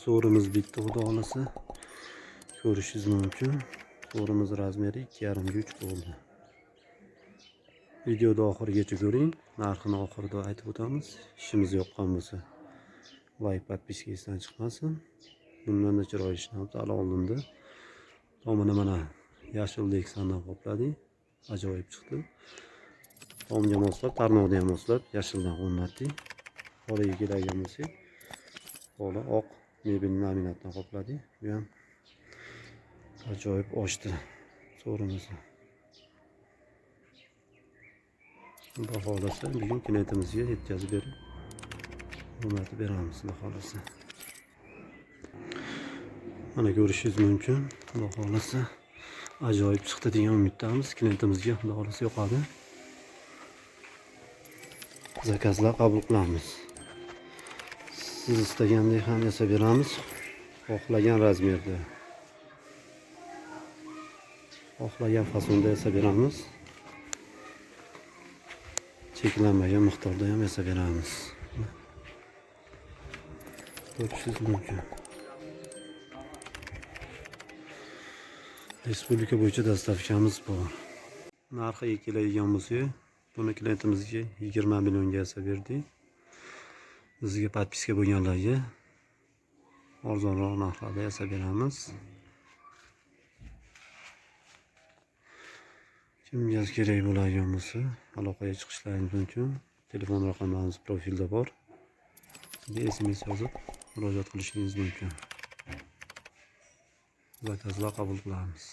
So'rimiz bitti, xudo xolasa. Ko'rishingiz mumkin. So'rimiz razmeri 2,5 ga 3 bo'ldi. Videoda oxirigacha ko'ring. Narxini oxirida aytib o'tamiz. Ishimiz yoqqan bo'lsa, like, podpiskangizdan chiqmasin. Bundan da chiroyli ishlabdi, hali oldinda. Tomini mana yashildek sandan qopladik. Ajoyib chiqdi. Tomga moslab, tarnovda ham moslab yashildan o'rnatdik. Qoriga keladigan bo'lsak, bola oq mebel laminatdan qopladik. Bu ham ajoyib ochdi so'rimizni. Xudo xolasa bugun klientimizga yetkazib berib o'rnatib beramiz, xudo xolasa. Mana ko'rishingiz mumkin. Xudo xolasa ajoyib chiqdi degan umiddamiz. Klientimizga xudo xolasa yoqadi. Zakazlar qabul qilamiz. Siz istagandek ham yasab beramiz. Xohlagan razmerda, xohlagan fasonda yasab beramiz. Cheklanmagan miqdorda ham yasab beramiz. Ko'rishingiz mumkin. Respublika bo'yicha dastavkamiz bor. Narxiga keladigan bo'lsak, buni klientimizga 20 millionga yasab berdik. Bizga podpiska bo'lganlarga arzonroq narxlarda yasab beramiz. Kimga kerak bo'ladigan bo'lsa, aloqaga chiqishlaringiz mumkin. Telefon raqamlarimiz profilda bor. SMS yozib murojaat qilishingiz mumkin. Zakazlar qabul qilamiz.